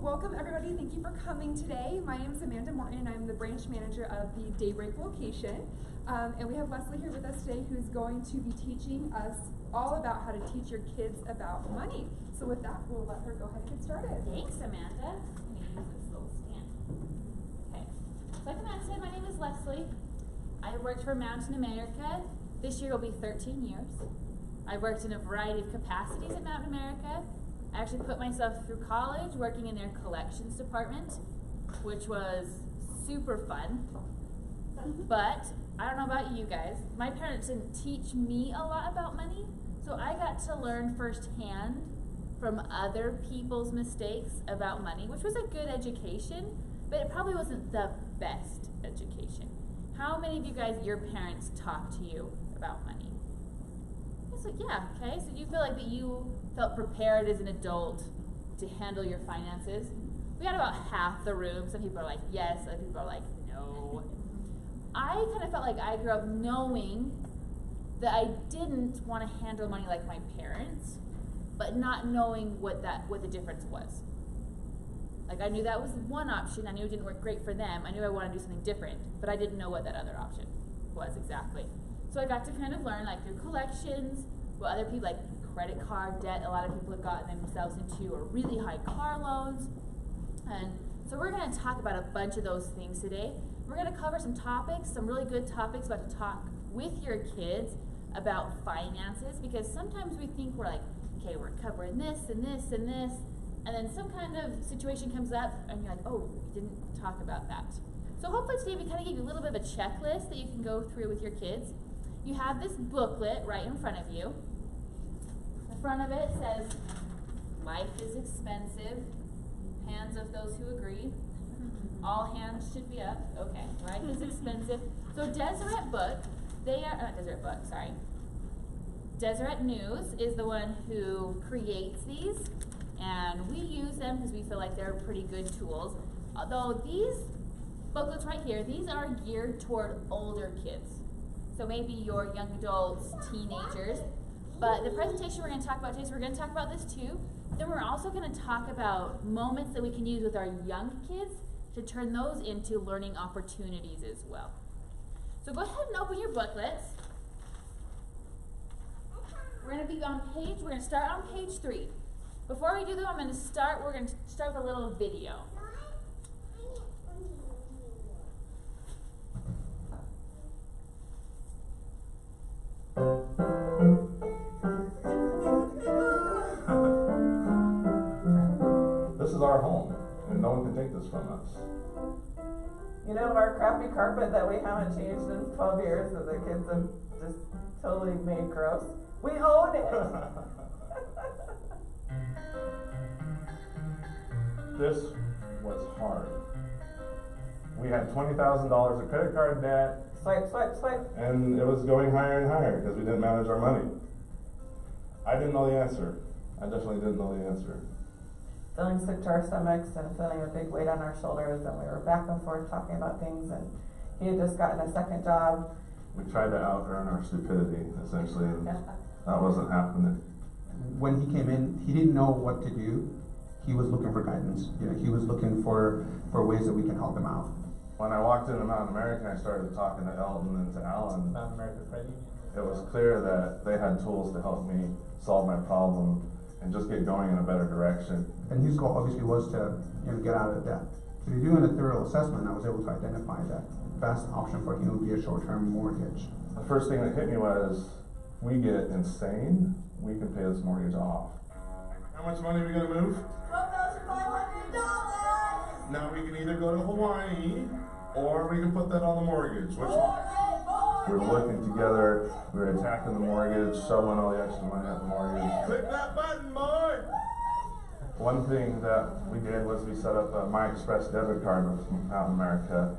welcome everybody. Thank you for coming today. My name is Amanda Morton. I'm the branch manager of the Daybreak location. And we have Leslie here with us today who's going to be teaching us all about how to teach your kids about money. So with that, we'll let her go ahead and get started. Thanks, Amanda. I'm going to use this little stand. Okay. So like Amanda said, my name is Leslie. I worked for Mountain America. This year will be 13 years. I worked in a variety of capacities at Mountain America. I actually put myself through college working in their collections department, which was super fun. But I don't know about you guys. My parents didn't teach me a lot about money, so I got to learn firsthand from other people's mistakes about money, which was a good education, but it probably wasn't the best education. How many of you guys, your parents talked to you about money? So yeah, okay, so you feel like that you felt prepared as an adult to handle your finances. We got about half the room. Some people are like, yes, other people are like, no. I kind of felt like I grew up knowing that I didn't want to handle money like my parents, but not knowing what the difference was. Like I knew that was one option. I knew it didn't work great for them. I knew I wanted to do something different, but I didn't know what that other option was exactly. So I got to kind of learn, like through collections, what other people, like credit card debt, a lot of people have gotten themselves into, or really high car loans. And so we're going to talk about a bunch of those things today. We're going to cover some topics, some really good topics about to talk with your kids about finances, because sometimes we think we're like, okay, we're covering this and this and this, and then some kind of situation comes up and you're like, oh, we didn't talk about that. So hopefully today we kind of give you a little bit of a checklist that you can go through with your kids. You have this booklet right in front of you. The front of it says, life is expensive. Hands of those who agree. All hands should be up. Okay, life is expensive. So Deseret Book, Deseret News is the one who creates these, and we use them because we feel like they're pretty good tools. Although these booklets right here, these are geared toward older kids. So maybe your young adults, teenagers. But the presentation we're going to talk about today, so we're going to talk about this too. Then we're also going to talk about moments that we can use with our young kids to turn those into learning opportunities as well. So go ahead and open your booklets. We're going to start on page 3. Before we do that, we're going to start with a little video. This is our home, and no one can take this from us. You know, our crappy carpet that we haven't changed in 12 years that the kids have just totally made gross. We own it! This was hard. We had $20,000 of credit card debt. Swipe, swipe, swipe. And it was going higher and higher because we didn't manage our money. I didn't know the answer. I definitely didn't know the answer. Feeling sick to our stomachs and feeling a big weight on our shoulders, and we were back and forth talking about things, and he had just gotten a second job. We tried to out-earn our stupidity, essentially, and that wasn't happening. When he came in, he didn't know what to do. He was looking for guidance. You know, he was looking for ways that we can help him out. When I walked into Mountain America, I started talking to Elton and to Alan. Mountain America Credit Union. It was clear that they had tools to help me solve my problem and just get going in a better direction. And his goal obviously was to get out of debt. So doing a thorough assessment, I was able to identify that best option for him would be a short-term mortgage. The first thing that hit me was, we get insane, we can pay this mortgage off. How much money are we gonna move? $12,500! Now we can either go to Hawaii, or we can put that on the mortgage. Which one? We were working together, we were attacking the mortgage, shoveling all the extra money at the mortgage. Click that button, boy! One thing that we did was we set up a My Express debit card with Mountain America.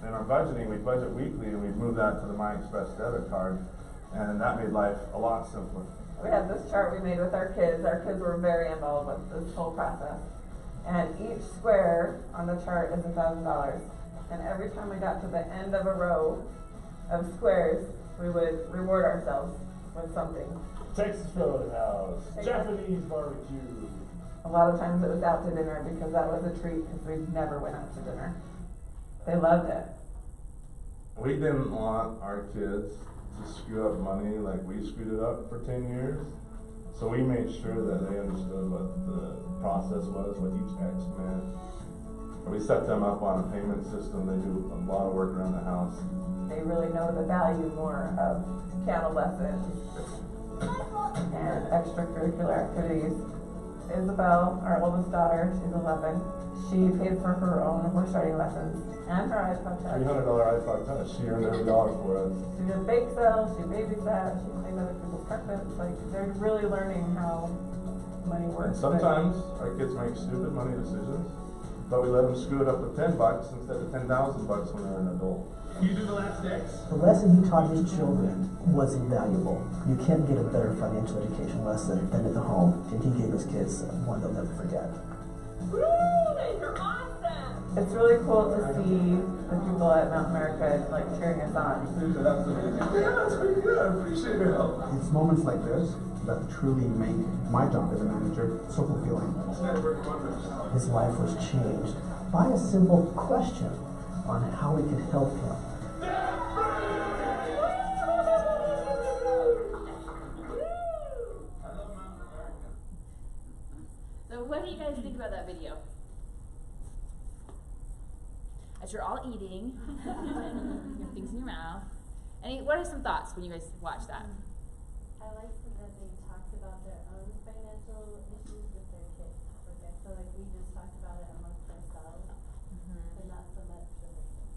In our budgeting, we budget weekly, and we've moved that to the My Express debit card, and that made life a lot simpler. We had this chart we made with our kids. Our kids were very involved with this whole process. And each square on the chart is $1,000. And every time we got to the end of a row of squares, we would reward ourselves with something. Texas Roadhouse, Japanese barbecue, A lot of times it was out to dinner because that was a treat because we never went out to dinner. They loved it. We didn't want our kids to screw up money like we screwed it up for 10 years. So we made sure that they understood what the process was, what each X meant. We set them up on a payment system. They do a lot of work around the house. They really know the value more of piano lessons and extracurricular activities. Isabel, our oldest daughter, she's 11. She paid for her own horse riding lessons and her iPod touch. $300 iPod touch. She earned every dollar for us. She did bake sales, she babysat, she cleaned other people's carpets. Like, they're really learning how money And works. sometimes our kids make stupid money decisions, but we let them screw it up with $10 instead of $10,000 when they're an adult. You do the last X? The lesson he taught his children was invaluable. You can't get a better financial education lesson than at the home, and he gave his kids one they'll never forget. Woo! You're awesome! It's really cool to see the people at Mount America like cheering us on. Yeah, that's pretty good. I appreciate your help. It's moments like this that truly make my job as a manager so fulfilling. His life was changed by a simple question on how we could help him. So what do you guys think about that video? As you're all eating, your things in your mouth. What are some thoughts when you guys watch that? I liked that they talked about their own financial issues with their kids. Like I feel like we just talked about it amongst ourselves, and not so much for the kids.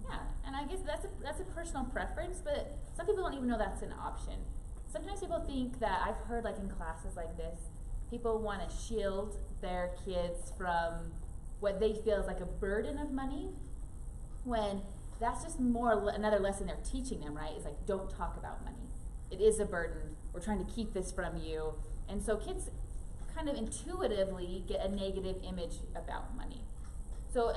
Yeah, and I guess that's a personal preference, but some people don't even know that's an option. Sometimes people think that, I've heard like in classes like this, people want to shield their kids from what they feel is like a burden of money, when that's just more another lesson they're teaching them, right? It's like, don't talk about money. It is a burden. We're trying to keep this from you. And so kids kind of intuitively get a negative image about money. So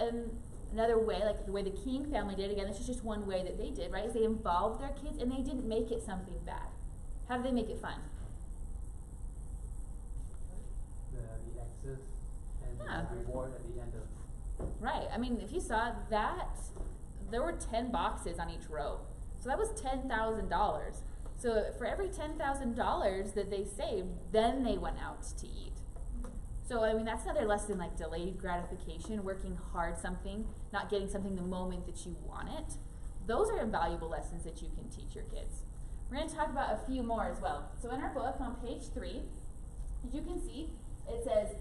another way, like the way the King family did, again, this is just one way that they did, right, is they involved their kids and they didn't make it something bad. How did they make it fun? The X's and Yeah. the reward at the end of. Right. I mean, if you saw that, there were 10 boxes on each row. So that was $10,000. So for every $10,000 that they saved, then they went out to eat. So, I mean, that's another lesson, like delayed gratification, working hard something, not getting something the moment that you want it. Those are invaluable lessons that you can teach your kids. We're going to talk about a few more as well. So in our book on page 3, as you can see, it says,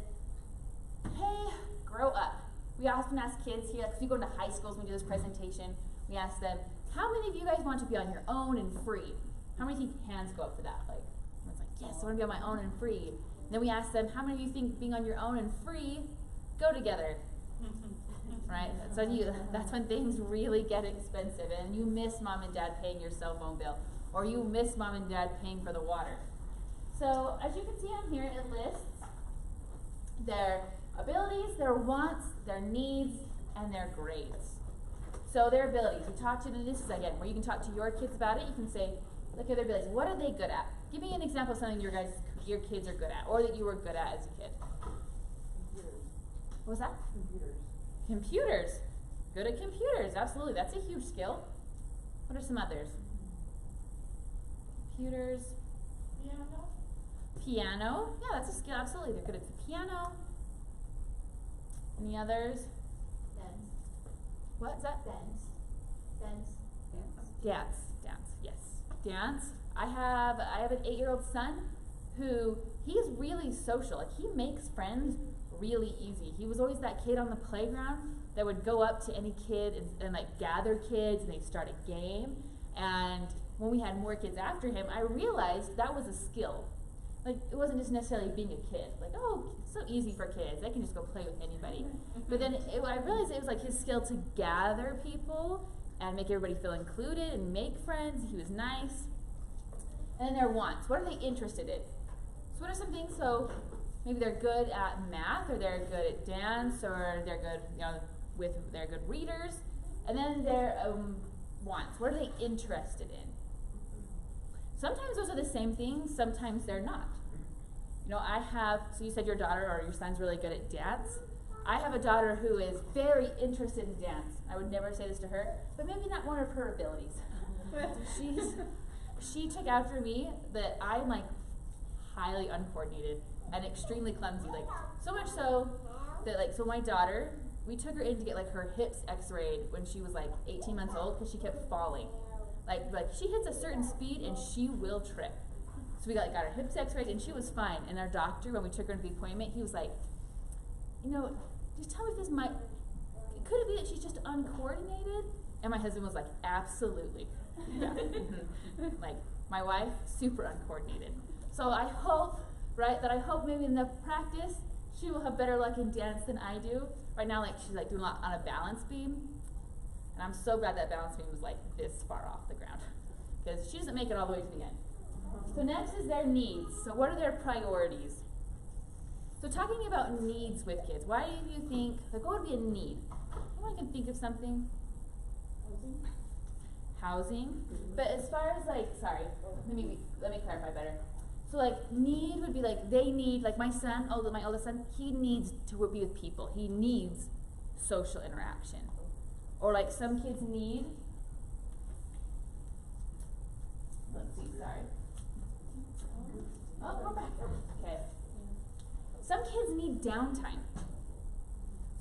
hey, grow up. We often ask kids here, because we go into high schools when we do this presentation, we ask them, how many of you guys want to be on your own and free? How many think hands go up for that? Like, it's like, yes, I want to be on my own and free. And then we ask them, how many of you think being on your own and free go together? Right? That's when things really get expensive, and you miss mom and dad paying your cell phone bill, or you miss mom and dad paying for the water. So as you can see on here, it lists their abilities, their wants, their needs, and their grades. So their abilities, we talked to them, this is again where you can talk to your kids about it. You can say, look at their abilities. What are they good at? Give me an example of something your kids are good at, or that you were good at as a kid. Computers. What was that? Computers. Computers. Good at computers, absolutely. That's a huge skill. What are some others? Computers. Piano. Piano. Yeah, that's a skill, absolutely. They're good at the piano. Any others? Dance. What is that? Dance. Dance. Dance, yes. Dance. I have an 8-year-old son who, he's really social. Like, he makes friends really easy. He was always that kid on the playground that would go up to any kid and like gather kids and they'd start a game. And when we had more kids after him, I realized that was a skill. Like, it wasn't just necessarily being a kid. Like, oh, it's so easy for kids. They can just go play with anybody. But then I realized it was like his skill to gather people and make everybody feel included and make friends. He was nice. And then their wants. What are they interested in? So what are some things? So maybe they're good at math, or they're good at dance, or they're good, they're good readers. And then their wants. What are they interested in? Sometimes those are the same things. Sometimes they're not. You know, so you said your daughter or your son's really good at dance. I have a daughter who is very interested in dance. I would never say this to her, but maybe not one of her abilities. She took after me that I'm like highly uncoordinated and extremely clumsy. Like so much so that so my daughter, we took her in to get like her hips x-rayed when she was like 18 months old because she kept falling. Like she hits a certain speed and she will trip. So we got her hips x-rayed and she was fine. And our doctor, when we took her into the appointment, he was like, you know, just tell me if this could it be that she's just uncoordinated? And my husband was like, absolutely. Yeah. Like my wife, super uncoordinated. So I hope, right, that I hope maybe in the practice she will have better luck in dance than I do. Right now, like she's like doing a lot on a balance beam. And I'm so glad that balance beam was like this far off the ground. Because she doesn't make it all the way to the end. So next is their needs. So what are their priorities? So talking about needs with kids, why do you think, like what would be a need? Anyone can think of something? Housing. But as far as like, sorry, let me clarify better. So like need would be like they need, like my son, my oldest son, he needs to be with people. He needs social interaction. Or like some kids need, let's see, sorry. Oh, go back. Okay. Some kids need downtime.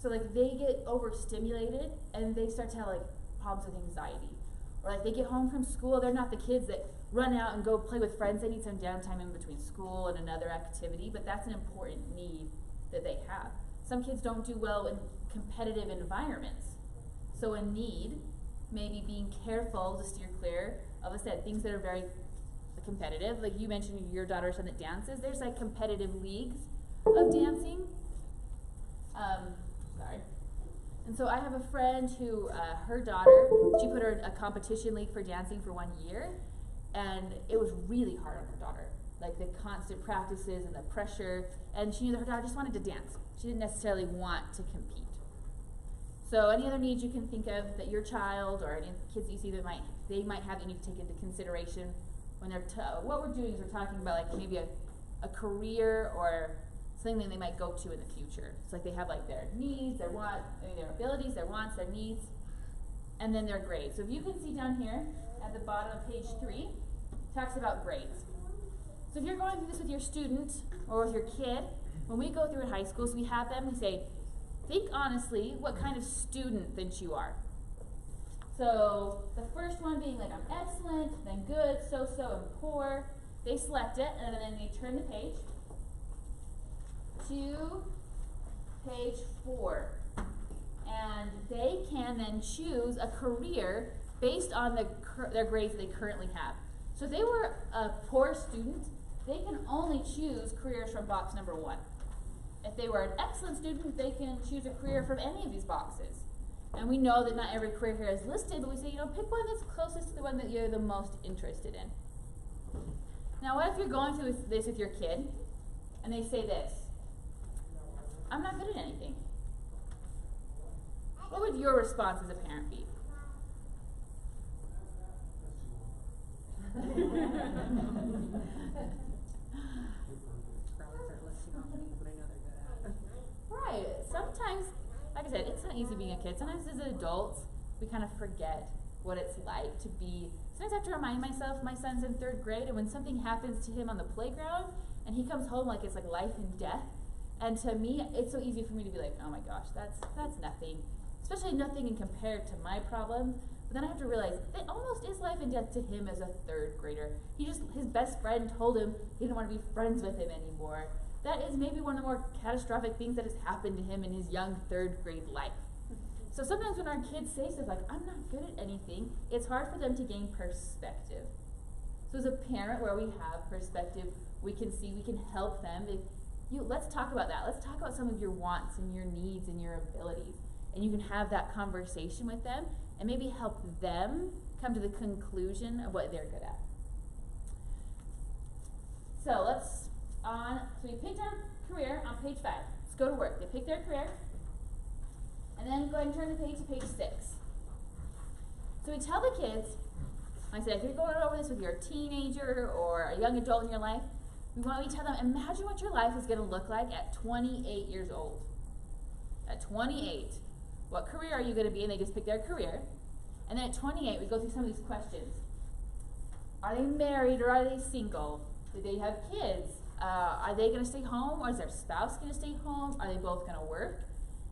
So like they get overstimulated and they start to have like problems with anxiety. Or like they get home from school, they're not the kids that run out and go play with friends. They need some downtime in between school and another activity, but that's an important need that they have. Some kids don't do well in competitive environments. So a need, maybe being careful to steer clear of, I said, things that are very competitive. Like you mentioned your daughter or son that dances. There's like competitive leagues of dancing. Sorry. And so I have a friend who, her daughter, she put her in a competition league for dancing for 1 year, and it was really hard on her daughter. Like the constant practices and the pressure, and she knew that her daughter just wanted to dance. She didn't necessarily want to compete. So any other needs you can think of that your child or any kids you see that they might have that you need to take into consideration when they're, what we're doing is we're talking about like maybe a career or something that they might go to in the future. It's like they have like their needs, their wants, their abilities, their wants, their needs, and then their grades. So if you can see down here at the bottom of page 3, it talks about grades. So if you're going through this with your student or with your kid, when we go through in high schools, we have them, we say, think honestly what kind of student that you are. So the first one being like, I'm excellent, then good, so-so, and poor. They select it, and then they turn the page to page 4. And they can then choose a career based on their grades that they currently have. So if they were a poor student, they can only choose careers from box number 1. If they were an excellent student, they can choose a career from any of these boxes. And we know that not every career here is listed, but we say, pick one that's closest to the one that you're the most interested in. Now, what if you're going through this with your kid, and they say this, I'm not good at anything. What would your response as a parent be? Right. Sometimes, like I said, it's not easy being a kid. Sometimes as adults, we kind of forget what it's like to be. Sometimes I have to remind myself, my son's in 3rd grade, and when something happens to him on the playground, and he comes home like it's like life and death, and to me, it's so easy for me to be like, oh my gosh, that's nothing. Especially nothing in compared to my problem. But then I have to realize it almost is life and death to him as a 3rd grader. His best friend told him he didn't want to be friends with him anymore. That is maybe one of the more catastrophic things that has happened to him in his young 3rd grade life. So sometimes when our kids say stuff like, I'm not good at anything, it's hard for them to gain perspective. So as a parent where we have perspective, we can see, we can help them. Let's talk about that. Let's talk about some of your wants and your needs and your abilities. And you can have that conversation with them and maybe help them come to the conclusion of what they're good at. So we picked our career on page 5. Let's go to work. They pick their career. And then go ahead and turn the page to page 6. So we tell the kids, like I said, if you're going over this with your teenager or a young adult in your life, We tell them, imagine what your life is going to look like at 28 years old. At 28, what career are you going to be in? They just pick their career. And then at 28, we go through some of these questions. Are they married or are they single? Do they have kids? Are they going to stay home or is their spouse going to stay home? Are they both going to work?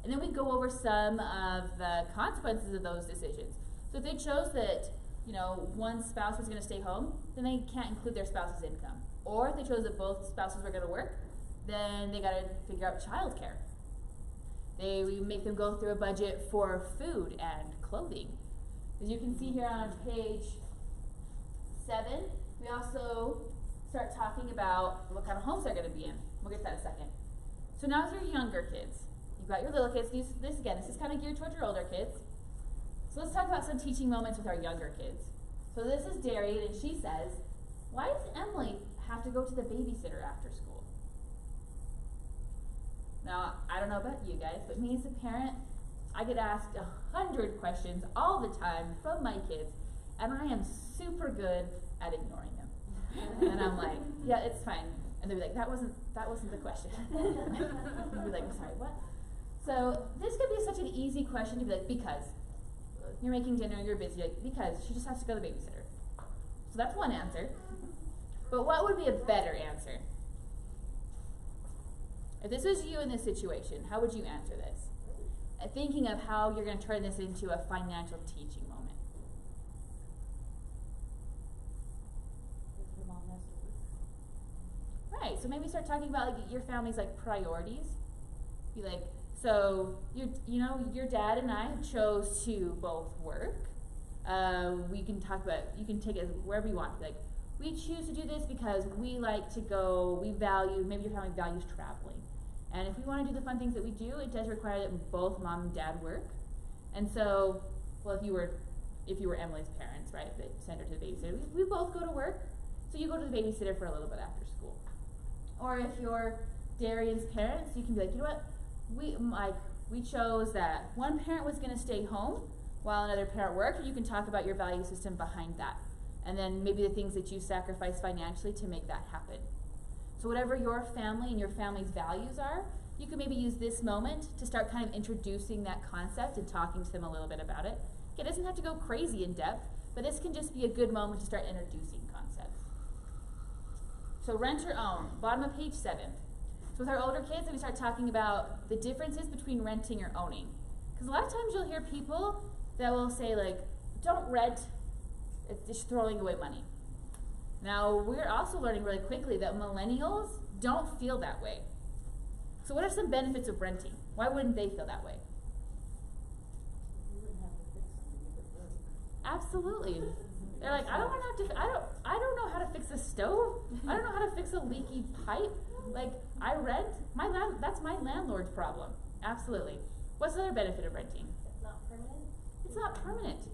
And then we go over some of the consequences of those decisions. So if they chose that, one spouse was going to stay home, then they can't include their spouse's income. Or if they chose that both spouses were going to work, then they got to figure out childcare. We make them go through a budget for food and clothing. As you can see here on page 7, we also start talking about what kind of homes they're going to be in. We'll get to that in a second. So now as your younger kids, you've got your little kids. This is kind of geared towards your older kids. So let's talk about some teaching moments with our younger kids. So this is Darian, and she says, why does Emily have to go to the babysitter after school? Now, I don't know about you guys, but me as a parent, I get asked 100 questions all the time from my kids, and I am super good at ignoring them. And I'm like, yeah, it's fine. And they'll be like, that wasn't the question. I'll be like, I'm sorry, what? So this could be such an easy question to be like, because you're making dinner, you're busy, like, because she just has to go to the babysitter. So that's one answer. But what would be a better answer? If this was you in this situation, how would you answer this? Thinking of how you're going to turn this into a financial teaching moment. Right, so maybe start talking about like your family's like priorities. Be like, so your dad and I chose to both work. We can talk about, you can take it wherever you want. Like, we choose to do this because we like to go, maybe your family values traveling. And if we want to do the fun things that we do, it does require that both mom and dad work. And so, well, if you were Emily's parents, right, that sent her to the babysitter, we both go to work, so you go to the babysitter for a little bit after school. Or if you're Darian's parents, you can be like, you know what, we chose that one parent was going to stay home while another parent worked, and you can talk about your value system behind that. And then maybe the things that you sacrifice financially to make that happen. So whatever your family and your family's values are, you can maybe use this moment to start kind of introducing that concept and talking to them a little bit about it. It doesn't have to go crazy in depth, but this can just be a good moment to start introducing concepts. So rent or own, bottom of page 7. So with our older kids, we start talking about the differences between renting or owning. Because a lot of times you'll hear people that will say like, don't rent, it's just throwing away money. Now, we're also learning really quickly that millennials don't feel that way. So what are some benefits of renting? Why wouldn't they feel that way? Absolutely. They're like, I don't know how to fix a stove. I don't know how to fix a leaky pipe. Like, I rent, that's my landlord's problem. Absolutely. What's the other benefit of renting? It's not permanent. It's not permanent.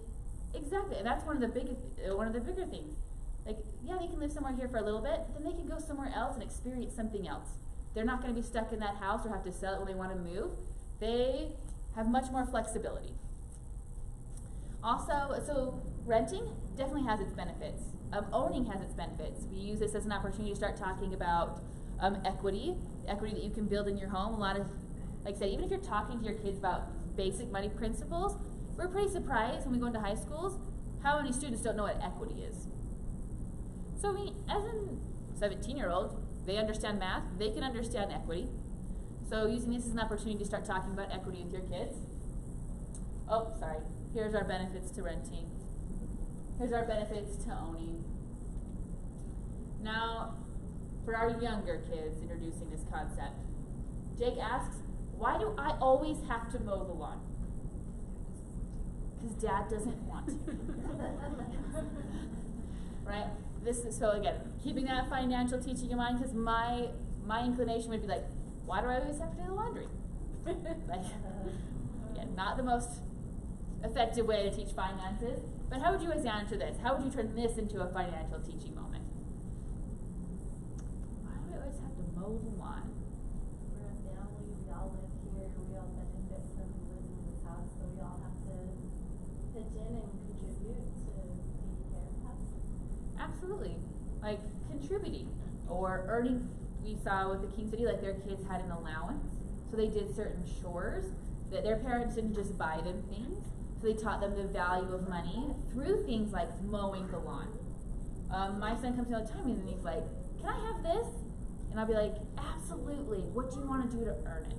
Exactly, and that's one of the bigger things. Like, yeah, they can live somewhere here for a little bit, but then they can go somewhere else and experience something else. They're not going to be stuck in that house or have to sell it when they want to move. They have much more flexibility. Also, so renting definitely has its benefits. Owning has its benefits. We use this as an opportunity to start talking about equity that you can build in your home. A lot of, like I said, even if you're talking to your kids about basic money principles, we're pretty surprised when we go into high schools how many students don't know what equity is. So as a 17-year-old, they understand math, they can understand equity. So using this as an opportunity to start talking about equity with your kids. Oh, sorry. Here's our benefits to renting. Here's our benefits to owning. Now, for our younger kids, introducing this concept. Jake asks, why do I always have to mow the lawn? Because Dad doesn't want to. Right? So again, keeping that financial teaching in mind, because my inclination would be like, why do I always have to do the laundry? Like, again, not the most effective way to teach finances, but how would you guys answer this? How would you turn this into a financial teaching moment? Why do I always have to mow the lawn? We're a family, we all live here, we all benefit from living in this house, so we all have to pitch in and contribute to taking care of the house. Absolutely. Like, contributing. Or earning, we saw with the King City, like their kids had an allowance, so they did certain chores that their parents didn't just buy them things, so they taught them the value of money through things like mowing the lawn. My son comes to me all the time and he's like, can I have this? And I'll be like, absolutely, what do you want to do to earn it?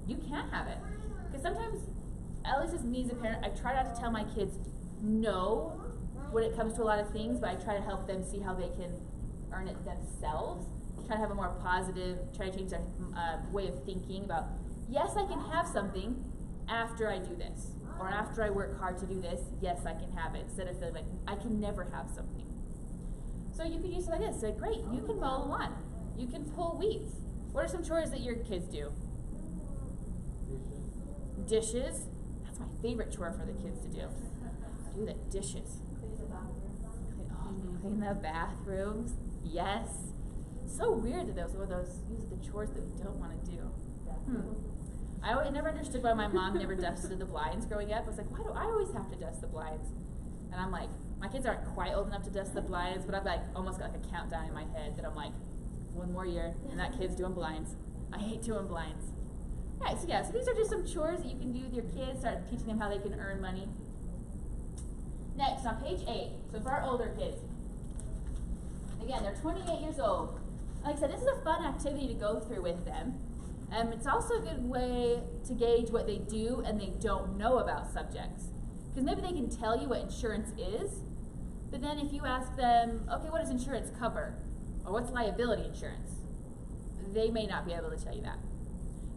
You can have it. Because sometimes, at least as me as a parent, I try not to tell my kids no when it comes to a lot of things, but I try to help them see how they can earn it themselves. Try to have a more positive, try to change their way of thinking about, yes, I can have something after I do this. Or after I work hard to do this, yes, I can have it. Instead of feeling like I can never have something. So you could use it like this. Say, great, you can mow the lawn. You can pull weeds. What are some chores that your kids do? Dishes. That's my favorite chore for the kids to do. Do the dishes. Clean the bathrooms. Yes. So weird that those are those the chores that we don't want to do. I never understood why my mom never dusted the blinds growing up. I was like, why do I always have to dust the blinds? And I'm like, my kids aren't quite old enough to dust the blinds, but I've like almost got like a countdown in my head that I'm like, one more year, and that kid's doing blinds. I hate doing blinds. Alright, so yeah, so these are just some chores that you can do with your kids, start teaching them how they can earn money. Next, on page 8, so for our older kids. Again, they're 28 years old. Like I said, this is a fun activity to go through with them. It's also a good way to gauge what they do and they don't know about subjects. Because maybe they can tell you what insurance is, but then if you ask them, okay, what does insurance cover? Or what's liability insurance? They may not be able to tell you that.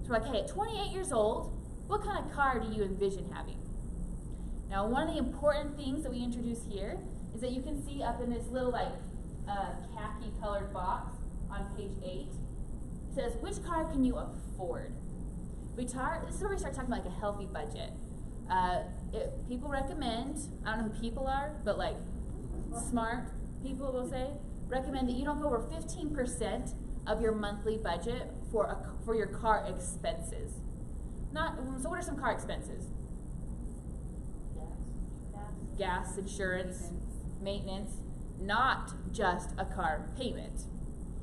So we're like, hey, at 28 years old, what kind of car do you envision having? Now, one of the important things that we introduce here is that you can see up in this little like khaki colored box on page 8, it says, which car can you afford? This is where we start talking about like a healthy budget. People recommend, I don't know who people are, but like smart people will say, recommend that you don't go over 15% of your monthly budget for your car expenses. So what are some car expenses? Gas, insurance, maintenance, not just a car payment,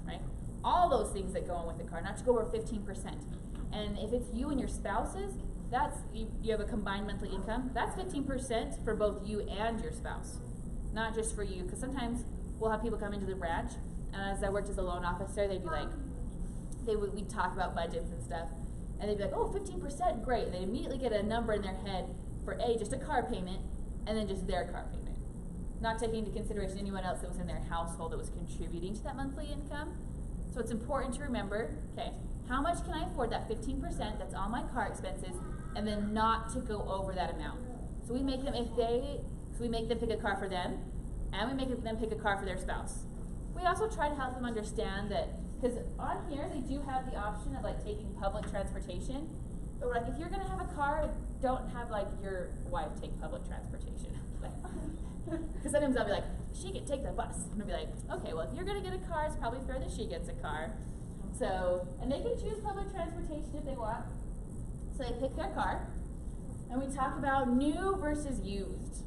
right? All those things that go on with the car, not to go over 15%. And if it's you and your spouses, that's you have a combined monthly income, that's 15% for both you and your spouse, not just for you. Because sometimes we'll have people come into the branch, and as I worked as a loan officer, they'd be like, we'd talk about budgets and stuff, and they'd be like, oh, 15%, great. And they'd immediately get a number in their head for just a car payment, and then just their car payment, not taking into consideration anyone else that was in their household that was contributing to that monthly income. So it's important to remember, okay, how much can I afford that 15% that's all my car expenses, and then not to go over that amount. So we make them pick a car for them, and we make them pick a car for their spouse. We also try to help them understand that, because on here they do have the option of like taking public transportation, but we're like, if you're gonna have a car, don't have like your wife take public transportation. Because sometimes I'll be like, she can take the bus, and I'll be like, okay, well if you're gonna get a car, it's probably fair that she gets a car. So, and they can choose public transportation if they want. So they pick their car, and we talk about new versus used.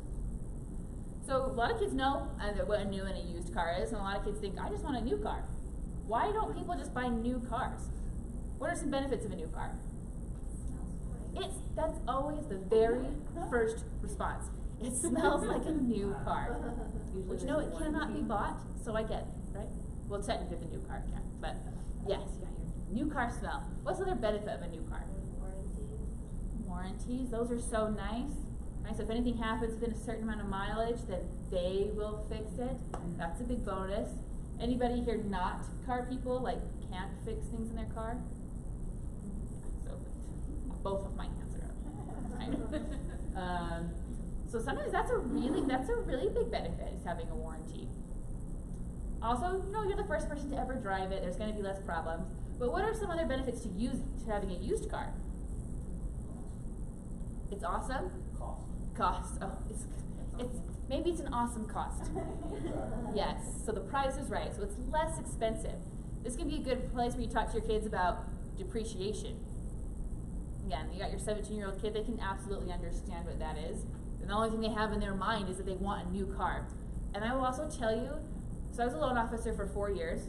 So a lot of kids know what a new and a used car is, and a lot of kids think, I just want a new car. Why don't people just buy new cars? What are some benefits of a new car? That's always the very first response. It smells like a new car. Which, no, it cannot be bought, so I get it, right? Well, technically the new car can, but yes, you got your new car smell. What's the other benefit of a new car? Warranties, those are so nice. Right, so if anything happens within a certain amount of mileage, then they will fix it. That's a big bonus. Anybody here not car people, like can't fix things in their car? So both of my hands are up. Right? So sometimes that's a really big benefit, is having a warranty. Also, you're the first person to ever drive it. There's going to be less problems. But what are some other benefits to having a used car? It's awesome. Cost. Oh, maybe it's an awesome cost. Yes. So the price is right. So it's less expensive. This can be a good place where you talk to your kids about depreciation. Again, you got your 17-year-old kid, they can absolutely understand what that is. And the only thing they have in their mind is that they want a new car. And I will also tell you, So I was a loan officer for 4 years,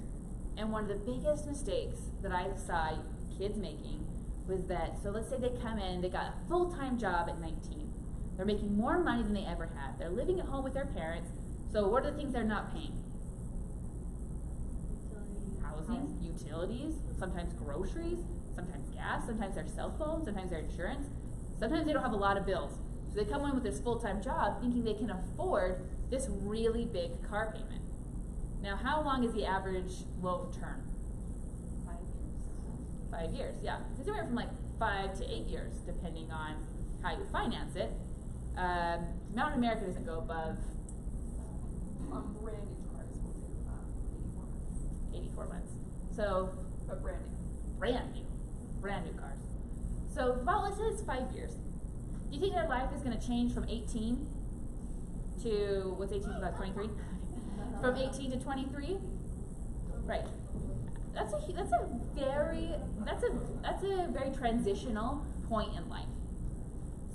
and one of the biggest mistakes that I saw kids making was that, so let's say they come in, they got a full-time job at 19. They're making more money than they ever had. They're living at home with their parents, so what are the things they're not paying? Housing, utilities, sometimes groceries, sometimes gas, sometimes their cell phone, sometimes their insurance. Sometimes they don't have a lot of bills. So they come in with this full-time job thinking they can afford this really big car payment. Now, how long is the average loan term? 5 years. 5 years, yeah. It's anywhere from like 5 to 8 years, depending on how you finance it. Mountain America doesn't go above Brand new cars will do 84 months. 84 months. So, But brand new. Brand new cars. So, well, let's say it's 5 years. Do you think their life is going to change from 18 to, what's 18, about 23? From 18 to 23? Right. That's a very transitional point in life.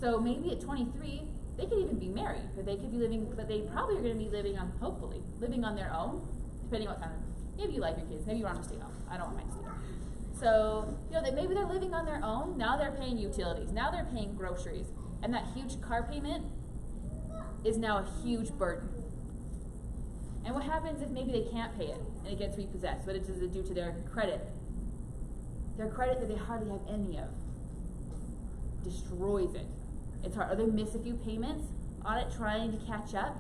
So maybe at 23, they could even be married, but they probably are going to be living on their own, depending on what kind of, maybe you like your kids, maybe you want them to stay home. I don't want mine to stay home. So, maybe they're living on their own, now they're paying utilities, now they're paying groceries, and that huge car payment is now a huge burden. And what happens if maybe they can't pay it and it gets repossessed? What does it do to their credit? Their credit that they hardly have any of destroys it. It's hard. Or they miss a few payments on it trying to catch up.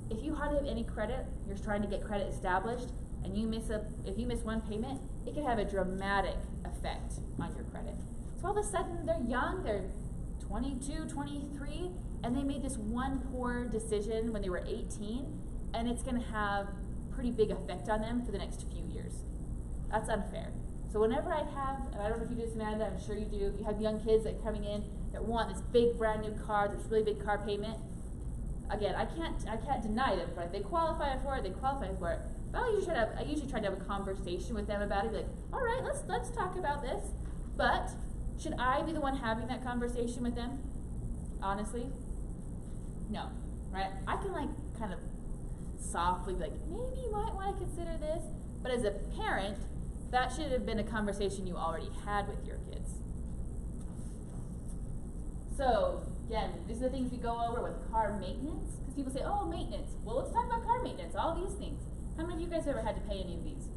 If you hardly have any credit, you're trying to get credit established, and if you miss one payment, it can have a dramatic effect on your credit. So all of a sudden they're young, they're 22, 23, and they made this one poor decision when they were 18, and it's going to have pretty big effect on them for the next few years. That's unfair. So whenever I have, and I don't know if you do this, Amanda, I'm sure you do, you have young kids that are coming in that want this big brand new car, this really big car payment. Again, I can't deny them, but if they qualify for it, they qualify for it. But I usually try to have a conversation with them about it, be like, all right, let's talk about this. But should I be the one having that conversation with them? Honestly, no, right? I can kind of softly be like, maybe you might want to consider this. But as a parent, that should have been a conversation you already had with your kids. So, again, these are the things we go over with car maintenance. Because people say, oh, maintenance. Well, let's talk about car maintenance, all these things. How many of you guys ever had to pay any of these?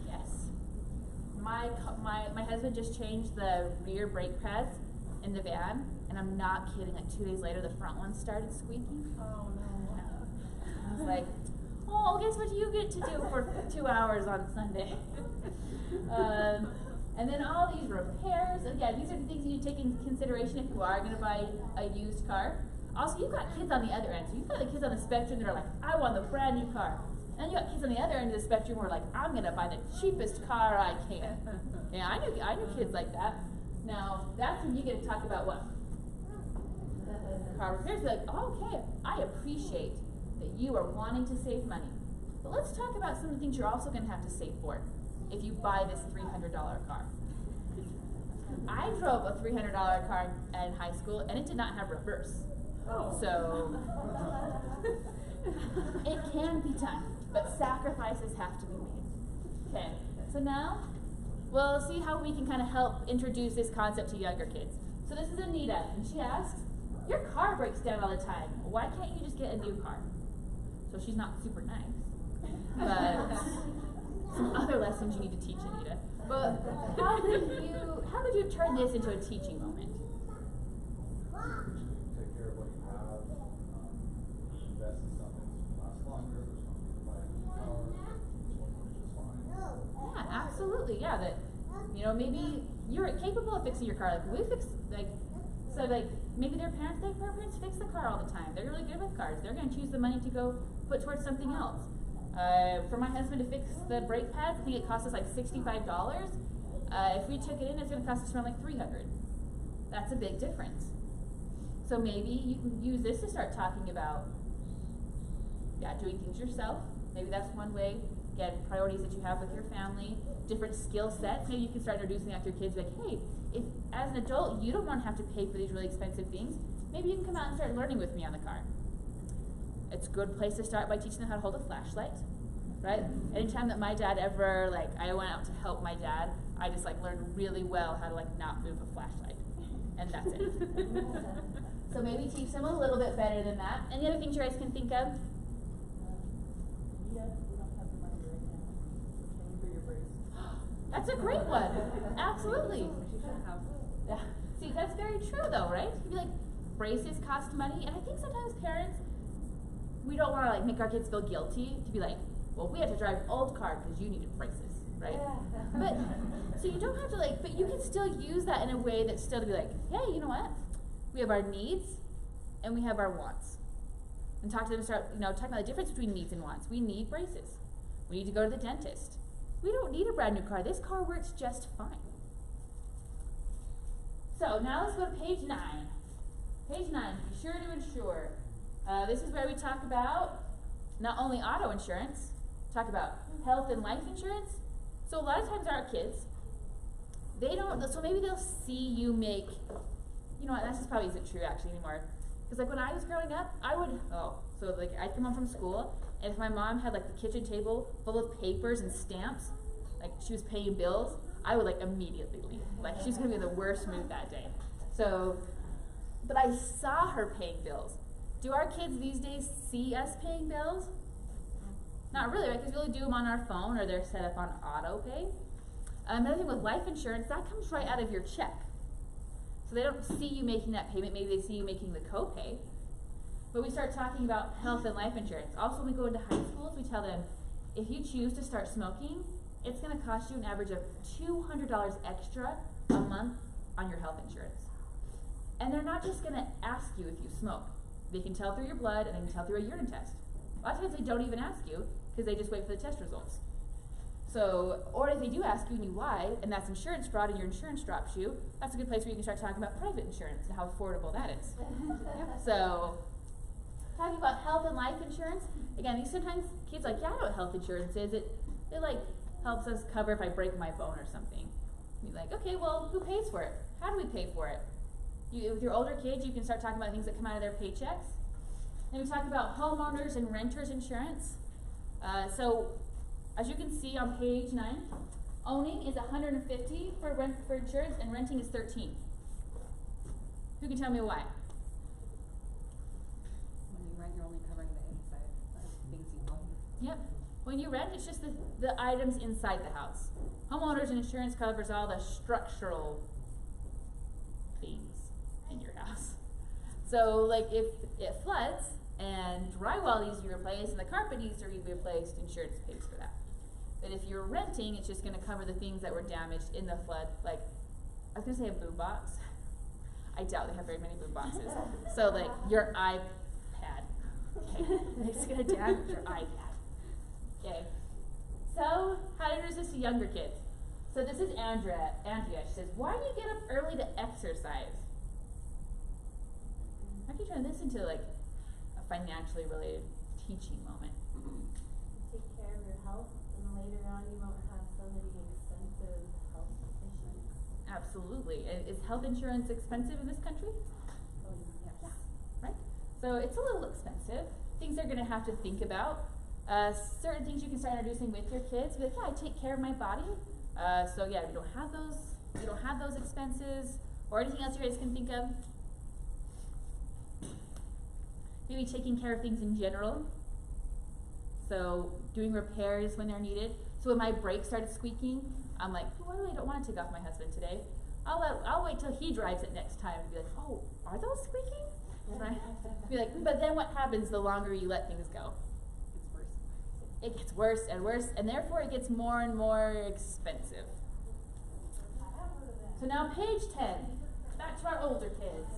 Yes. My husband just changed the rear brake pads in the van, and I'm not kidding, 2 days later, the front one started squeaking. Oh, no. I was like, oh, guess what you get to do for 2 hours on Sunday? And then all these repairs. Again, these are the things you need to take into consideration if you are going to buy a used car. Also, you've got kids on the other end. So you've got the kids on the spectrum that are like, I want the brand new car. And you got kids on the other end of the spectrum who are like, I'm going to buy the cheapest car I can. Yeah, I knew kids like that. Now, that's when you get to talk about what? Car repairs. Be like, oh, okay, I appreciate that you are wanting to save money. But let's talk about some of the things you're also going to have to save for if you buy this $300 car. I drove a $300 car in high school, and it did not have reverse. Oh. So it can be done, but sacrifices have to be made. Okay, so now we'll see how we can kind of help introduce this concept to younger kids. So this is Anita, and she asks, your car breaks down all the time. Why can't you just get a new car? So she's not super nice, but some other lessons you need to teach Anita. But how did you turn this into a teaching moment? Take care of what you have, invest in something that lasts longer, or something that might have just fine. Yeah, absolutely. Yeah, that maybe you're capable of fixing your car. Maybe their parents fix the car all the time. They're really good with cars. They're going to choose the money to go put towards something else. For my husband to fix the brake pads, I think it cost us like $65. If we took it in, it's going to cost us around like $300. That's a big difference. So maybe you can use this to start talking about, doing things yourself. Maybe that's one way. Again, priorities that you have with your family, different skill sets. Maybe you can start introducing that to your kids. Like, hey, if as an adult you don't want to have to pay for these really expensive things, maybe you can come out and start learning with me on the car. It's a good place to start by teaching them how to hold a flashlight, right? Anytime that my dad ever, like, I went out to help my dad, I just, like, learned really well how to, like, not move a flashlight. And that's it. So maybe teach them a little bit better than that. Any other things you guys can think of? Yes, we don't have the money right now. We're paying for your brace. That's a great one. Absolutely. Yeah. See, that's very true though, right? You'd be like, braces cost money, and I think sometimes parents, we don't want to like make our kids feel guilty to be like, well, we have to drive old car because you needed braces, right? But so you don't have to like, but you can still use that in a way that's still to be like, hey, you know what? We have our needs and we have our wants. And talk to them, start, talking about the difference between needs and wants. We need braces. We need to go to the dentist. We don't need a brand new car. This car works just fine. So now let's go to page 9. Page 9, be sure to insure. This is where we talk about not only auto insurance, talk about health and life insurance. So a lot of times our kids, they don't, so maybe they'll see you make, this is probably isn't true actually anymore. Because like when I was growing up, I'd come home from school, and if my mom had like the kitchen table full of papers and stamps, like she was paying bills, I would like immediately leave. Like she was gonna be in the worst mood that day. So, but I saw her paying bills. Do our kids these days see us paying bills? Not really, right? Because we only do them on our phone or they're set up on auto pay. Another thing with life insurance, that comes right out of your check. So they don't see you making that payment, maybe they see you making the copay. But we start talking about health and life insurance. Also, when we go into high schools, we tell them, if you choose to start smoking, it's gonna cost you an average of $200 extra a month on your health insurance. And they're not just gonna ask you if you smoke. They can tell through your blood and they can tell through a urine test. A lot of times they don't even ask you because they just wait for the test results. So, or if they do ask you and you lie, and that's insurance fraud and your insurance drops you, that's a good place where you can start talking about private insurance and how affordable that is. So, talking about health and life insurance, again, these sometimes kids are like, yeah, I know what health insurance is. It like helps us cover if I break my bone or something. You're like, okay, well, who pays for it? How do we pay for it? With your older kids, you can start talking about things that come out of their paychecks. Then we talk about homeowners and renters insurance. So, as you can see on page 9, owning is $150 for insurance and renting is $13. Who can tell me why? When you rent, you're only covering the inside things you own. Yep. When you rent, it's just the items inside the house. Homeowners and insurance covers all the structural things in your house. So, like if it floods and drywall needs to be replaced and the carpet needs to be replaced, insurance pays for that. But if you're renting, it's just going to cover the things that were damaged in the flood. Like, I was going to say a boom box. I doubt they have very many boom boxes. So, like, your iPad. Okay. It's going to damage your iPad. Okay. So, how to introduce this to younger kids? So, this is Andrea. She says, why do you get up early to exercise? How can you turn this into, like, a financially related teaching moment? Take care of your health, and later on you won't have so many expensive health issues. Absolutely. Is health insurance expensive in this country? Oh, yes. Yeah. Right? So it's a little expensive. Things they're going to have to think about. Certain things you can start introducing with your kids. Be like, yeah, I take care of my body. So yeah, you don't have those expenses, or anything else you guys can think of. Maybe taking care of things in general. So doing repairs when they're needed. So when my brakes started squeaking, I'm like, oh, I really don't want to take off my husband today. I'll wait till he drives it next time and be like, oh, are those squeaking? Right? Be like, but then what happens the longer you let things go? It gets worse and worse, and therefore it gets more and more expensive. So now page 10, back to our older kids.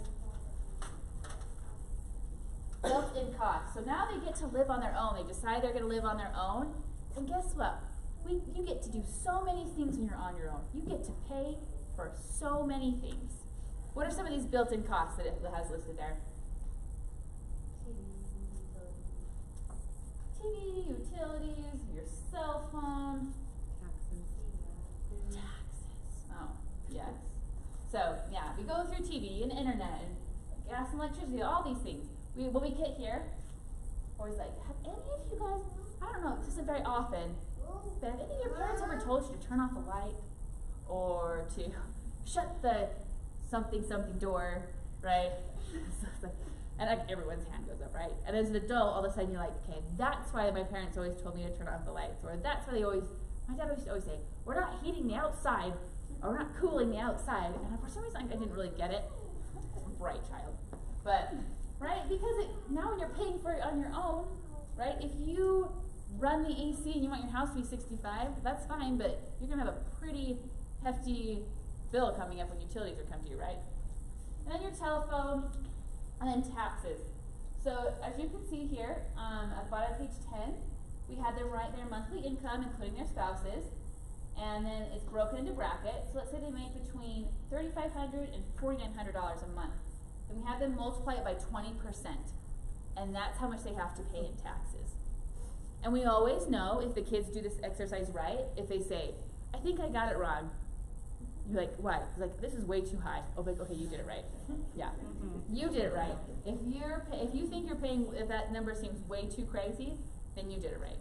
Built-in costs. So now they get to live on their own. They decide they're going to live on their own. And guess what? You get to do so many things when you're on your own. You get to pay for so many things. What are some of these built-in costs that it has listed there? TV, utilities, your cell phone. Taxes. Oh, yes. So, yeah, we go through TV and internet and gas and electricity, all these things. When we get here, always like, have any of you guys, I don't know, this isn't very often, but have any of your parents ever told you to turn off a light? Or to shut the something door, right? And like everyone's hand goes up, right? And as an adult, all of a sudden you're like, okay, that's why my parents always told me to turn off the lights. Or that's why my dad used to always say, we're not heating the outside, or we're not cooling the outside. And for some reason, I didn't really get it. I'm a bright child. But, right, because now when you're paying for it on your own, right, if you run the AC and you want your house to be 65, that's fine, but you're going to have a pretty hefty bill coming up when utilities are coming to you, right? And then your telephone, and then taxes. So as you can see here, at the bottom of page 10, we had them write their monthly income, including their spouses, and then it's broken into brackets. So let's say they make between $3,500 and $4,900 a month. And we have them multiply it by 20%, and that's how much they have to pay in taxes. And we always know if the kids do this exercise right, if they say, I think I got it wrong. You're like, why? It's like, this is way too high. Oh, like, okay, you did it right. Yeah, you did it right. If you think you're paying, if that number seems way too crazy, then you did it right.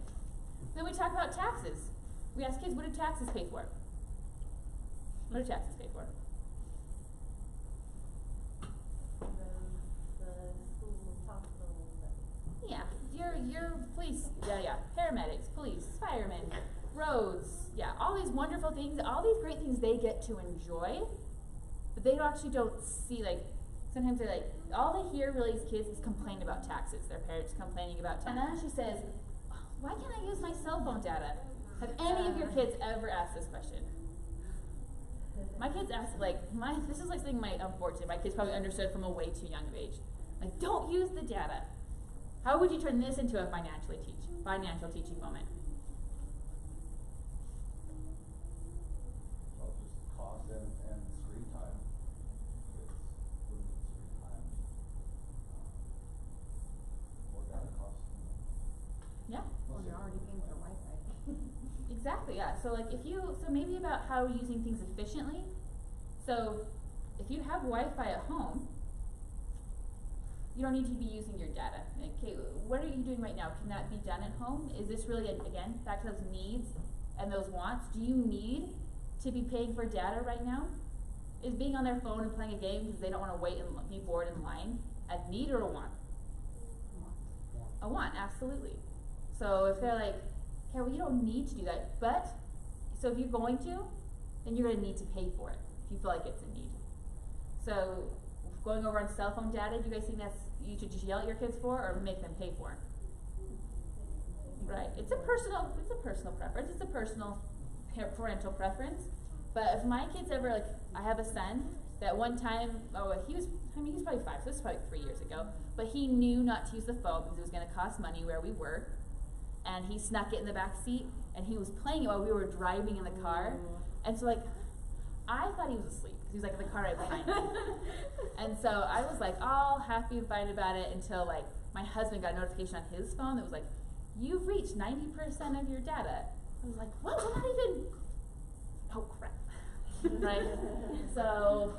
Then we talk about taxes. We ask kids, what do taxes pay for? What do taxes pay for? The schools, hospitals. Yeah, your police, paramedics, police, firemen, roads, all these wonderful things, all these great things they get to enjoy, but they actually don't see, like, sometimes they're like, all they hear really as kids is complain about taxes, their parents complaining about taxes. And then she says, why can't I use my cell phone data? Have any of your kids ever asked this question? My kids ask, this is like something unfortunate, my kids probably understood from a way too young of age. Like, don't use the data. How would you turn this into a financial teaching moment? Well, just cost and screen time. It's limited screen time. More data costs. Yeah. Well, you're already paying for Wi-Fi. Exactly, yeah. So maybe about how we're using things efficiently. So if you have Wi-Fi at home, you don't need to be using your data. Okay, what are you doing right now? Can that be done at home? Is this really, again, back to those needs and those wants? Do you need to be paying for data right now? Is being on their phone and playing a game because they don't want to wait and be bored in line a need or a want? A want, absolutely. So if they're like, okay, well, you don't need to do that, but, so if you're going to, then you're going to need to pay for it if you feel like it's a need. So going over on cell phone data, do you guys think you should just yell at your kids for or make them pay for? Right, it's a personal preference, it's a personal parental preference. But if my kids ever, I have a son that one time, he was probably 5, so this was probably 3 years ago, but he knew not to use the phone because it was going to cost money where we were, and he snuck it in the back seat, and he was playing it while we were driving in the car, and so I thought he was asleep, because he was in the car right behind me. And so I was all happy and fine about it until my husband got a notification on his phone that was you've reached 90% of your data. I was like, what? We're not even, oh crap. Right? So,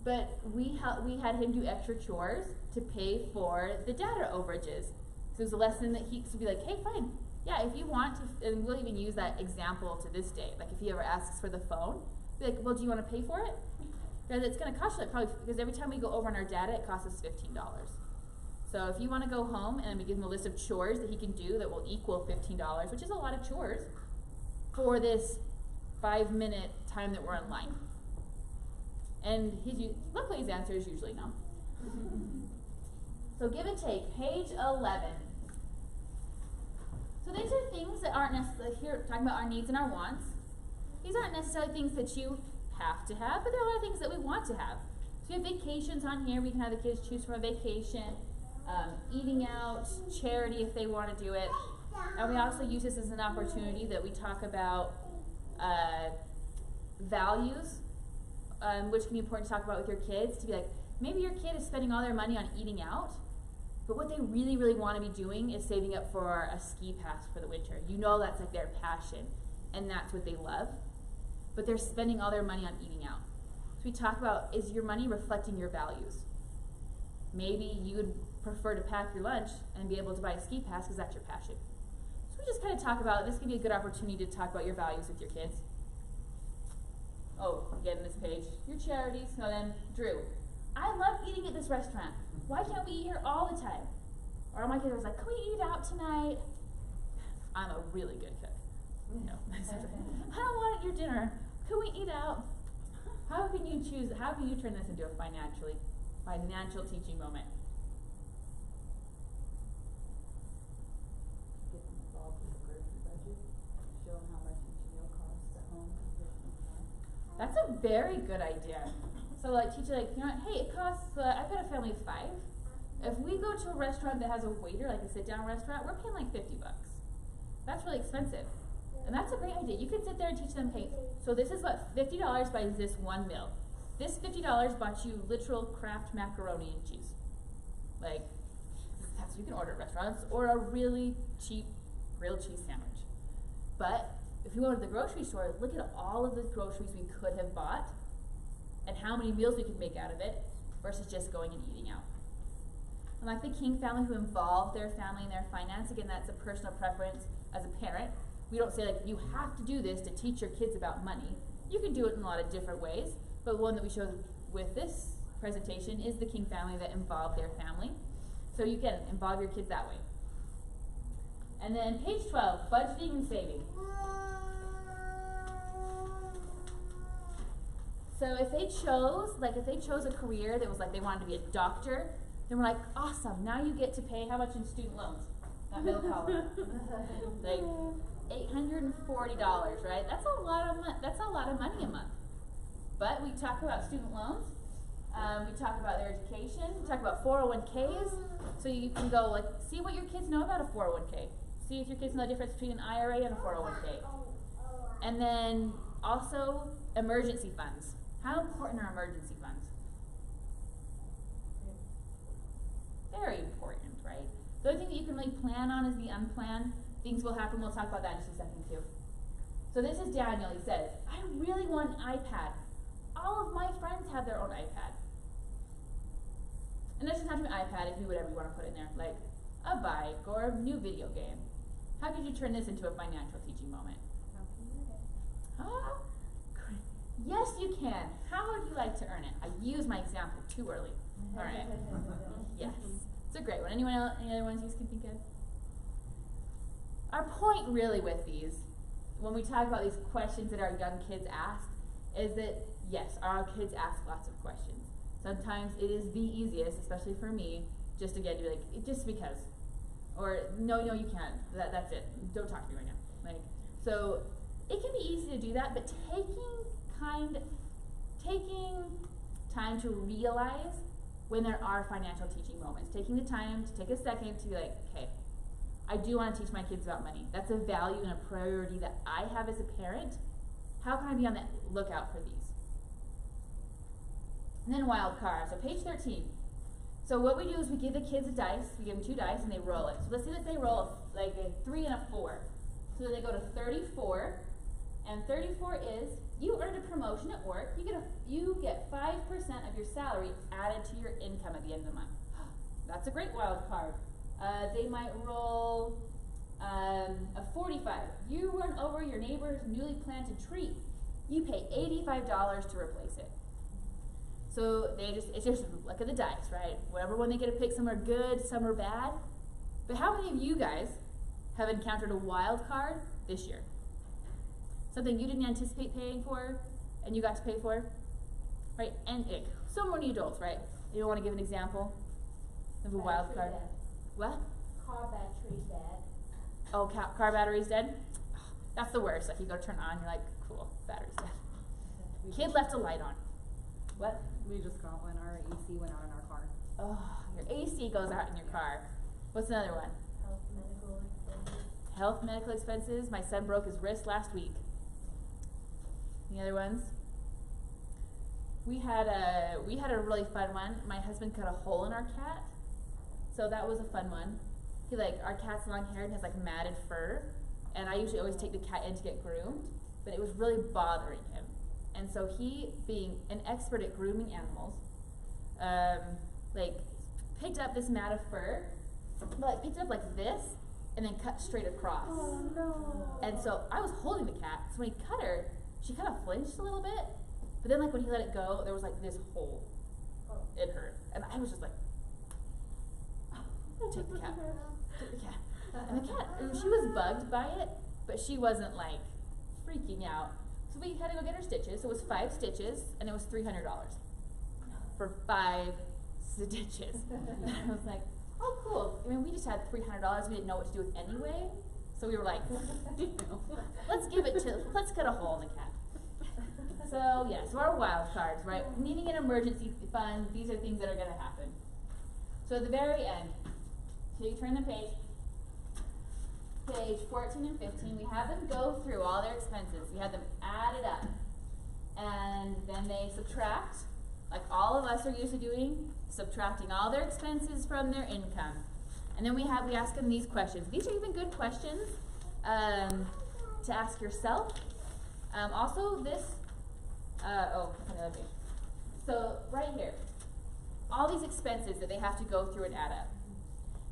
but we had him do extra chores to pay for the data overages. So it was a lesson that he could be like, hey, fine. Yeah, if you want to, and we'll even use that example to this day. If he ever asks for the phone, be like, well, do you want to pay for it? Because it's going to cost you probably, because every time we go over on our data, it costs us $15. So if you want to go home and we give him a list of chores that he can do that will equal $15, which is a lot of chores, for this 5-minute time that we're online. And luckily his answer is usually no. So give and take, page 11. So these are things that aren't necessarily, here talking about our needs and our wants. These aren't necessarily things that you have to have, but there are a lot of things that we want to have. So we have vacations on here. We can have the kids choose from a vacation, eating out, charity if they want to do it. And we also use this as an opportunity that we talk about values, which can be important to talk about with your kids, to be like, maybe your kid is spending all their money on eating out, but what they really, really want to be doing is saving up for a ski pass for the winter. You know that's their passion, and that's what they love, but they're spending all their money on eating out. So we talk about, is your money reflecting your values? Maybe you would prefer to pack your lunch and be able to buy a ski pass because that's your passion. So we just kind of talk about, this could be a good opportunity to talk about your values with your kids. Oh, again, this page, your charities. So then, Drew, I love eating at this restaurant. Why can't we eat here all the time? Or my kid was like, can we eat out tonight? I'm a really good cook. No, I don't want your dinner. Can we eat out? How can you turn this into a financial teaching moment? Get them involved with the grocery budget, show them how much each meal costs at home compared to inside. That's a very good idea. So like teach like, you know what, hey, it costs, I've got a family of 5. If we go to a restaurant that has a waiter, like a sit-down restaurant, we're paying like $50. That's really expensive. And that's a great idea. You could sit there and teach them, hey, so this is what $50 buys this one meal. This $50 bought you literal Kraft macaroni and cheese. Like, that's what you can order at restaurants, or a really cheap grilled cheese sandwich. But if you go to the grocery store, look at all of the groceries we could have bought and how many meals we could make out of it versus just going and eating out. And like the King family who involved their family in their finance, again, that's a personal preference as a parent. We don't say like, you have to do this to teach your kids about money. You can do it in a lot of different ways, but one that we showed with this presentation is the King family that involved their family. So you can involve your kids that way. And then page 12, budgeting and saving. So if they chose a career that was like they wanted to be a doctor, then we're like, awesome, now you get to pay how much in student loans? That middle column. Like $840, right? That's a lot of money a month. But we talk about student loans, we talk about their education, we talk about 401ks. So you can go like see what your kids know about a 401k. See if your kids know the difference between an IRA and a 401k. And then also emergency funds. How important are emergency funds? Very important, right? The only thing that you can really plan on is the unplanned. Things will happen. We'll talk about that in just a second too. So this is Daniel. He says, I really want an iPad. All of my friends have their own iPad. And it doesn't have to be an iPad. It can be whatever you want to put in there, like a bike or a new video game. How could you turn this into a financial teaching moment? How can you do it? Oh, great. Yes, you can. How would you like to earn it? I used my example too early. All right. Yes. It's a great one. Any other ones you can think of? Our point really with these, when we talk about these questions that our young kids ask, is that yes, our kids ask lots of questions. Sometimes it is the easiest, especially for me, just again to be like, just because. Or no, you can't. That's it. Don't talk to me right now. Like, so it can be easy to do that, but taking time to realize when there are financial teaching moments, taking the time to take a second to be like, okay, I do want to teach my kids about money. That's a value and a priority that I have as a parent. How can I be on the lookout for these? And then wild cards. So page 13. So what we do is we give the kids a dice. We give them 2 dice and they roll it. So let's say that they roll like a 3 and a 4. So then they go to 34. And 34 is, you earned a promotion at work. You get 5% of your salary added to your income at the end of the month. That's a great wild card. They might roll a 45. You run over your neighbor's newly planted tree. You pay $85 to replace it. So it's just look at the dice, right? Whatever one they get to pick, some are good, some are bad. But how many of you guys have encountered a wild card this year? Something you didn't anticipate paying for, and you got to pay for, right? And so many adults, right? You want to give an example of a wild card? Dead. What? Car battery dead. Oh, car battery's dead? That's the worst. Like you go to turn on, you're like, cool, battery's dead. Kid left a light on. What? We just got one. Our AC went out in our car. Oh, your AC goes out in your car. What's another one? Health, medical expenses. Health, medical expenses. My son broke his wrist last week. Any other ones? We had a really fun one. My husband cut a hole in our cat, so that was a fun one. Our cat's long haired and has like matted fur, and I usually always take the cat in to get groomed, but it was really bothering him. And so he, being an expert at grooming animals, picked up this mat of fur, but like picked it up like this, and then cut straight across. Oh no. And so I was holding the cat, so when he cut her, she kind of flinched a little bit, but then like when he let it go, there was like this hole in her, and I was just like, take the cat, take the cat. And the cat, she was bugged by it, but she wasn't like freaking out. So we had to go get her stitches. So it was 5 stitches, and it was $300 for 5 stitches. And I was like, oh cool. I mean, we just had $300. We didn't know what to do with anyway. So we were like, let's cut a hole in the cat. So yeah, so our wild cards, right? Needing an emergency fund, these are things that are gonna happen. So at the very end, so you turn the page 14 and 15, we have them go through all their expenses. We have them add it up. And then they subtract, like all of us are used to doing, subtracting all their expenses from their income. And then we ask them these questions. These are even good questions to ask yourself. Also this, another page. So right here, all these expenses that they have to go through and add up.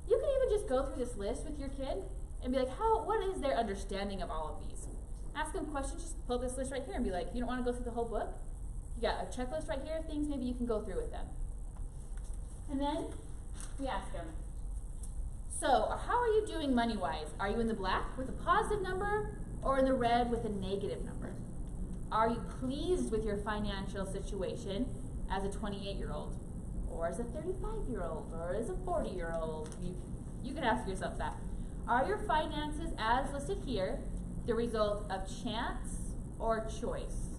You can even just go through this list with your kid and be like, what is their understanding of all of these? Ask them questions, just pull this list right here and be like, you don't want to go through the whole book? You got a checklist right here, things maybe you can go through with them. And then we ask them, so how are you doing money-wise? Are you in the black with a positive number or in the red with a negative number? Are you pleased with your financial situation as a 28-year-old or as a 35-year-old or as a 40-year-old? You can ask yourself that. Are your finances as listed here the result of chance or choice?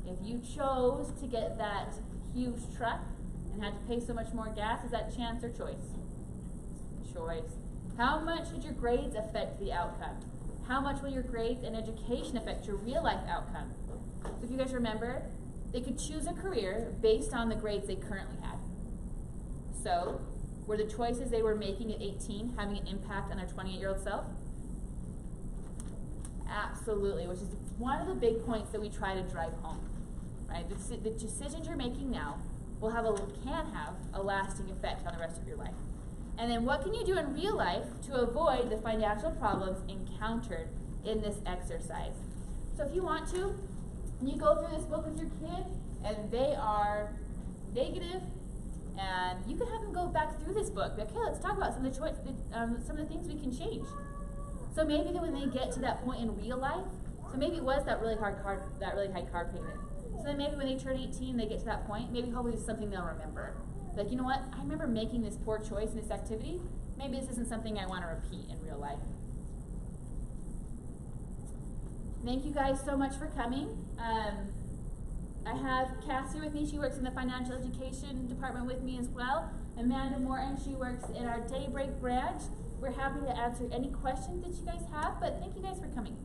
If you chose to get that huge truck and had to pay so much more gas, is that chance or choice? Choice. How much did your grades affect the outcome? How much will your grades and education affect your real life outcome? So if you guys remember, they could choose a career based on the grades they currently had. So, were the choices they were making at 18 having an impact on their 28-year-old self? Absolutely, which is one of the big points that we try to drive home. Right? The decisions you're making now can have a lasting effect on the rest of your life. And then what can you do in real life to avoid the financial problems encountered in this exercise? So if you want to, you go through this book with your kid and they are negative, and you can have them go back through this book. Be like, okay, let's talk about some of the things we can change. So maybe that when they get to that point in real life, so maybe it was that really high car payment. So then maybe when they turn 18, they get to that point, maybe hopefully it's something they'll remember. Like, you know what, I remember making this poor choice in this activity. Maybe this isn't something I want to repeat in real life. Thank you guys so much for coming. I have Cassie with me. She works in the financial education department with me as well. Amanda Morton, she works in our Daybreak branch. We're happy to answer any questions that you guys have, but thank you guys for coming.